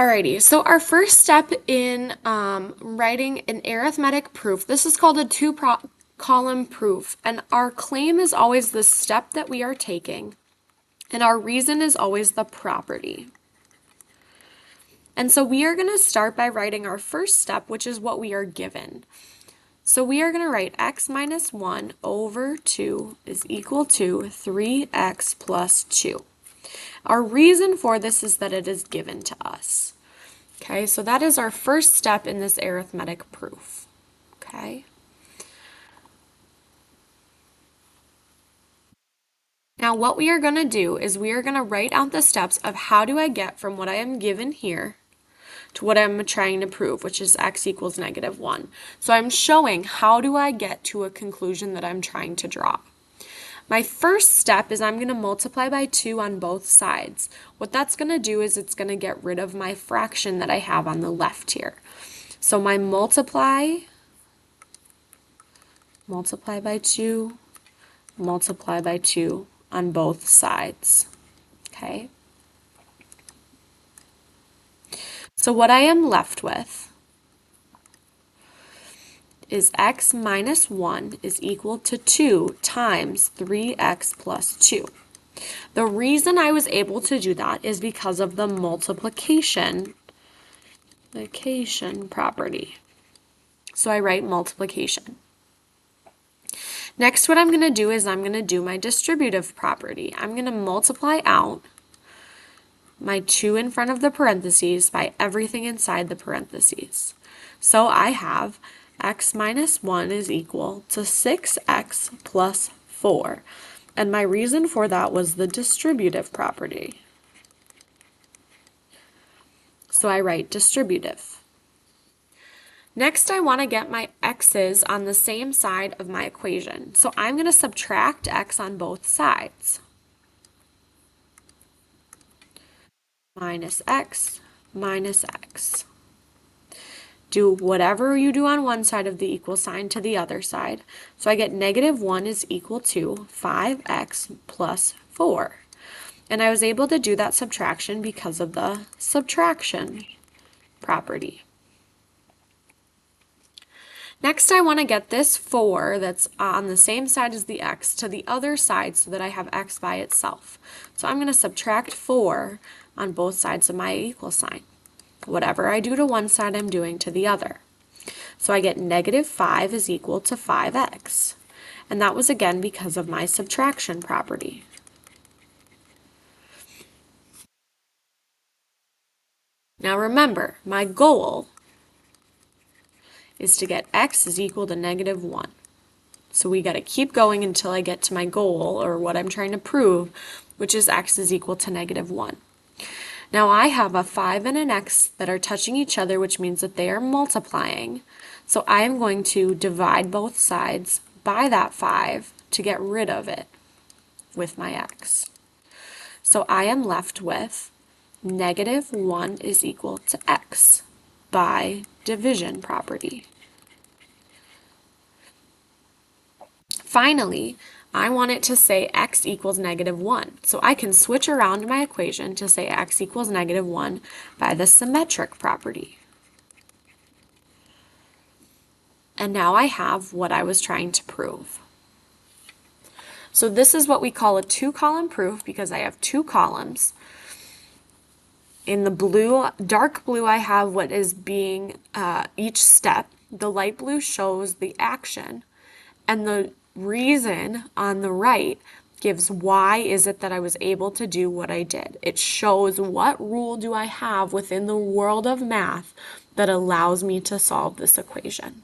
Alrighty, so our first step in writing an arithmetic proof, this is called a two-column proof, and our claim is always the step that we are taking, and our reason is always the property. And so we are going to start by writing our first step, which is what we are given. So we are going to write x minus 1 over 2 is equal to 3x plus 2. Our reason for this is that it is given to us. Okay, so that is our first step in this arithmetic proof. Okay. Now what we are going to do is we are going to write out the steps of how do I get from what I am given here to what I'm trying to prove, which is x equals negative 1. So I'm showing how do I get to a conclusion that I'm trying to draw. My first step is I'm going to multiply by 2 on both sides. What that's going to do is it's going to get rid of my fraction that I have on the left here. So my multiply by 2, multiply by 2 on both sides. Okay? So what I am left with is x minus 1 is equal to 2 times 3x plus 2. The reason I was able to do that is because of the multiplication property. So I write multiplication. Next, what I'm going to do is I'm going to do my distributive property. I'm going to multiply out my 2 in front of the parentheses by everything inside the parentheses. So I have x minus 1 is equal to 6x plus 4. And my reason for that was the distributive property. So I write distributive. Next, I want to get my x's on the same side of my equation. So I'm going to subtract x on both sides. Minus x minus x. Do whatever you do on one side of the equal sign to the other side. So I get negative 1 is equal to 5x plus 4. And I was able to do that subtraction because of the subtraction property. Next, I want to get this 4 that's on the same side as the x to the other side so that I have x by itself. So I'm going to subtract 4 on both sides of my equal sign. Whatever I do to one side, I'm doing to the other. So I get negative 5 is equal to 5x. And that was again because of my subtraction property. Now remember, my goal is to get x is equal to negative 1. So we got to keep going until I get to my goal, or what I'm trying to prove, which is x is equal to negative 1. Now I have a 5 and an x that are touching each other, which means that they are multiplying. So I am going to divide both sides by that 5 to get rid of it with my x. So I am left with negative 1 is equal to x by division property. Finally, I want it to say x equals negative 1. So I can switch around my equation to say x equals negative 1 by the symmetric property. And now I have what I was trying to prove. So this is what we call a two-column proof because I have two columns. In the blue, dark blue, I have what is being each step. The light blue shows the action, and the reason on the right gives why is it that I was able to do what I did. It shows what rule do I have within the world of math that allows me to solve this equation.